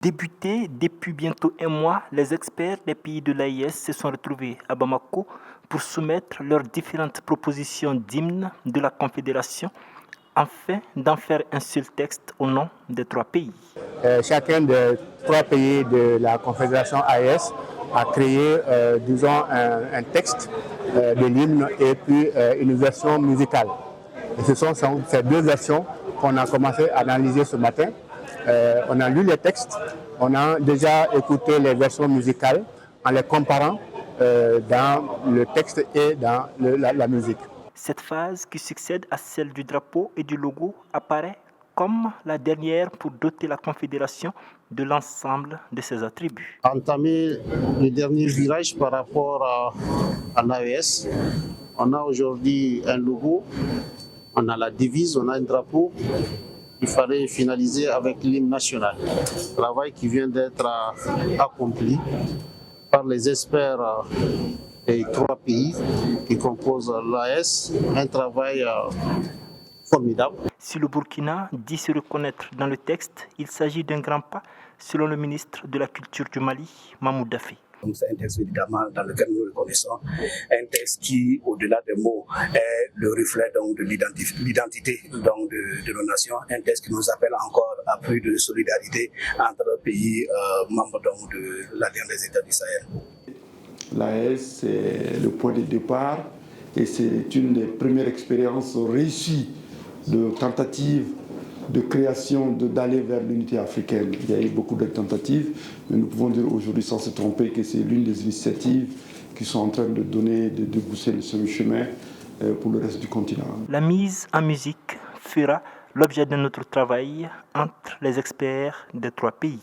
Débutés depuis bientôt un mois, les experts des pays de l'AES se sont retrouvés à Bamako pour soumettre leurs différentes propositions d'hymne de la Confédération afin d'en faire un seul texte au nom des trois pays. Chacun des trois pays de la Confédération AES a créé, un texte de l'hymne et puis une version musicale. Et ce sont ces deux versions qu'on a commencé à analyser ce matin. On a lu les textes, on a déjà écouté les versions musicales en les comparant dans le texte et dans la musique. Cette phase qui succède à celle du drapeau et du logo apparaît comme la dernière pour doter la Confédération de l'ensemble de ses attributs. Entamer le dernier virage par rapport à l'AES, on a aujourd'hui un logo, on a la devise, on a un drapeau. Il fallait finaliser avec l'hymne national. Travail qui vient d'être accompli par les experts des trois pays qui composent l'AES, un travail formidable. Si le Burkina dit se reconnaître dans le texte, il s'agit d'un grand pas, selon le ministre de la Culture du Mali, Mamoud Daffé. Donc c'est un texte évidemment dans lequel nous reconnaissons, un texte qui, au-delà des mots, est le reflet donc, de l'identité donc, de nos nations, un texte qui nous appelle encore à plus de solidarité entre pays membres donc, de l'Alliance des États du Sahel. L'AES, c'est le point de départ et c'est une des premières expériences réussies de tentatives de création, d'aller vers l'unité africaine. Il y a eu beaucoup de tentatives, mais nous pouvons dire aujourd'hui sans se tromper que c'est l'une des initiatives qui sont en train de débrousser le chemin pour le reste du continent. La mise en musique fera l'objet de notre travail entre les experts des trois pays.